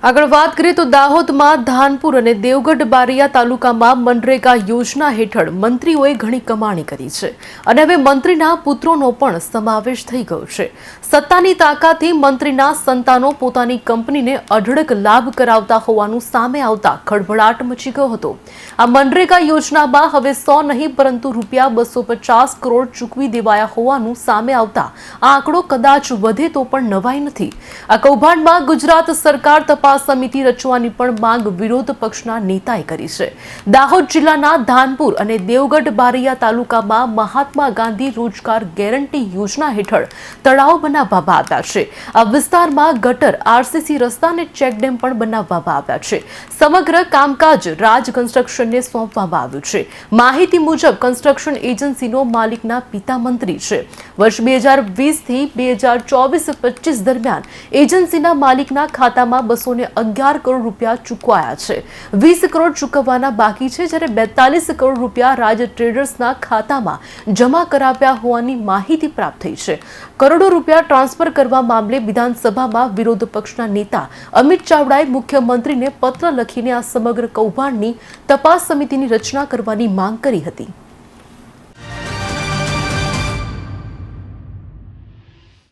આગળ વાત કરીએ તો દાહોદમાં ધાનપુર અને દેવગઢ બારિયા તાલુકામાં મનરેગા યોજના હેઠળ મંત્રીઓએ ઘણી કમાણી કરી છે અને હવે મંત્રીના પુત્રોનો પણ સમાવેશ થઈ ગયો છે। સત્તાની તાકાતથી મંત્રીના સંતાનો પોતાની કંપનીને અઢળક લાભ કરાવતા હોવાનું સામે આવતા ખળભળાટ મચી ગયો હતો। આ મનરેગા યોજનામાં હવે 100 નહીં પરંતુ રૂપિયા 250 કરોડ ચૂકવી દેવાયા હોવાનું સામે આવતા આ આંકડો કદાચ વધે તો પણ નવાઈ નથી। આ કૌભાંડમાં ગુજરાત સરકાર તપાસ સમિતિ રચવાની પણ માંગ વિરોધ પક્ષના નેતાએ કરી છે। દાહોદ જિલ્લાના ધાનપુર અને દેવગઢ બારિયા તાલુકામાં મહાત્મા ગાંધી રોજગાર ગેરંટી યોજના હેઠળ તળાવ બનાવવામાં આવ્યા છે। આ વિસ્તારમાં ગટર, આરસીસી રસ્તા અને ચેકડેમ પણ બનાવવામાં આવ્યા છે। સમગ્ર કામકાજ રાજ કન્સ્ટ્રક્શનને સોંપવામાં આવ્યું છે। માહિતી મુજબ કન્સ્ટ્રક્શન એજન્સીનો માલિકના પિતા મંત્રી છે। વર્ષ 2020 થી 2024-25 દરમિયાન એજન્સીના માલિકના ખાતામાં 211 કરોડ રૂપિયા ચૂકવાયા છે। 20 કરોડ ચૂકવવાના બાકી છે, જ્યારે 42 કરોડ રૂપિયા રાજ ટ્રેડર્સના ખાતામાં જમા કરાવ્યા હોવાની માહિતી પ્રાપ્ત થઈ છે। કરોડો રૂપિયા ટ્રાન્સફર કરવા મામલે વિધાનસભામાં વિરોધ પક્ષના નેતા અમિત ચાવડાએ મુખ્યમંત્રીને પત્ર લખીને આ સમગ્ર કૌભાંડની તપાસ સમિતિની રચના કરવાની માંગ કરી હતી।